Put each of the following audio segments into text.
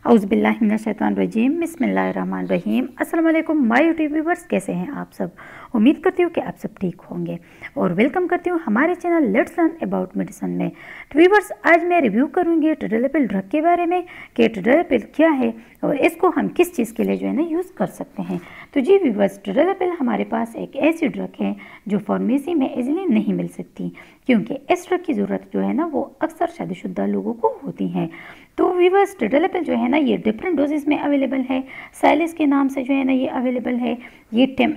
औज़ुबिल्लाहिमिनश्शैतानिर्रजीम बिस्मिल्लाहिर्रहमानिर्रहीम। अस्सलाम वालेकुम माय यूट्यूब व्यूवर्स, कैसे हैं आप सब। उम्मीद करती हूँ कि आप सब ठीक होंगे और वेलकम करती हूँ हमारे channel let's learn about medicine में। तो व्यूवर्स, आज मैं रिव्यू करूँगी टडोलापिल ड्रग के बारे में कि टडोलापिल क्या है और इसको हम किस चीज़ के लिए जो है ना यूज़ कर सकते हैं। तो जी व्यूवर्स, टडोलापिल हमारे पास एक ऐसी ड्रग है जो फार्मेसी में इजीली नहीं मिल सकती, क्योंकि इस ड्रग की ज़रूरत जो है ना वो अक्सर शादीशुदा लोगों को होती है। तो व्यूवर्स, टडोलापिल जो है ना ये डिफरेंट डोजेस में अवेलेबल है। साइलिस के नाम से जो है ना ये अवेलेबल है। ये 10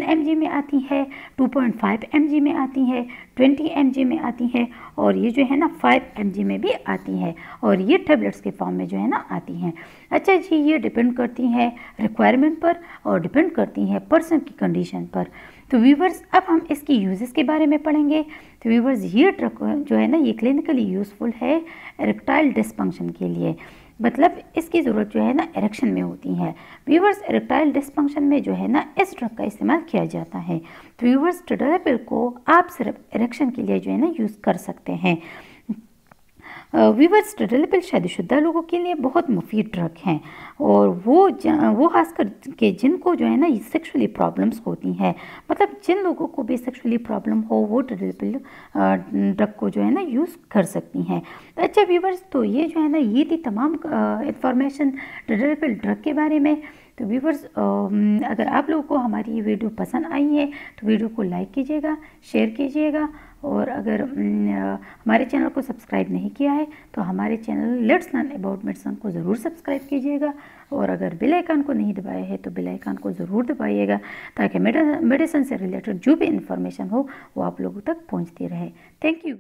mg में आती है, 2.5 mg में आती है, 20 mg में आती है और ये जो है ना 5 mg में भी आती है और ये टेबलेट्स के फॉर्म में जो है ना आती हैं। अच्छा जी, ये डिपेंड करती है रिक्वायरमेंट पर और डिपेंड करती है पर्सन की कंडीशन पर। तो व्यूवर्स, अब हम इसकी यूजेस के बारे में पढ़ेंगे। तो व्यूवर्स, ये ड्रग जो है ना ये क्लिनिकली यूज़फुल है इरेक्टाइल डिसफंक्शन के लिए, मतलब इसकी ज़रूरत जो है ना इरेक्शन में होती है। व्यूवर्स, इरेक्टाइल डिसफंक्शन में जो है ना इस ड्रग का इस्तेमाल किया जाता है। तो व्यूवर्स, टडोलापिल को आप सिर्फ इरेक्शन के लिए जो है ना यूज़ कर सकते हैं। व्यूवर्स, टडोलापिल शादीशुदा लोगों के लिए बहुत मुफीद ड्रग हैं और वो खासकर के जिनको जो है ना सेक्सुअली प्रॉब्लम्स होती हैं, मतलब जिन लोगों को भी सेक्सुअली प्रॉब्लम हो वो टडोलापिल ड्रग को जो है ना यूज़ कर सकती हैं। अच्छा व्यूवर्स, तो ये जो है ना ये थी तमाम इंफॉर्मेशन टडोलापिल ड्रग के बारे में। तो व्यूवर्स, अगर आप लोगों को हमारी ये वीडियो पसंद आई है तो वीडियो को लाइक कीजिएगा, शेयर कीजिएगा और अगर हमारे चैनल को सब्सक्राइब नहीं किया है तो हमारे channel let's learn about medicine को ज़रूर सब्सक्राइब कीजिएगा और अगर बेल आइकन को नहीं दबाया है तो बेल आइकन को ज़रूर दबाइएगा, ताकि मेडिसिन से रिलेटेड जो भी इंफॉर्मेशन हो वो आप लोगों तक पहुंचती रहे। Thank you.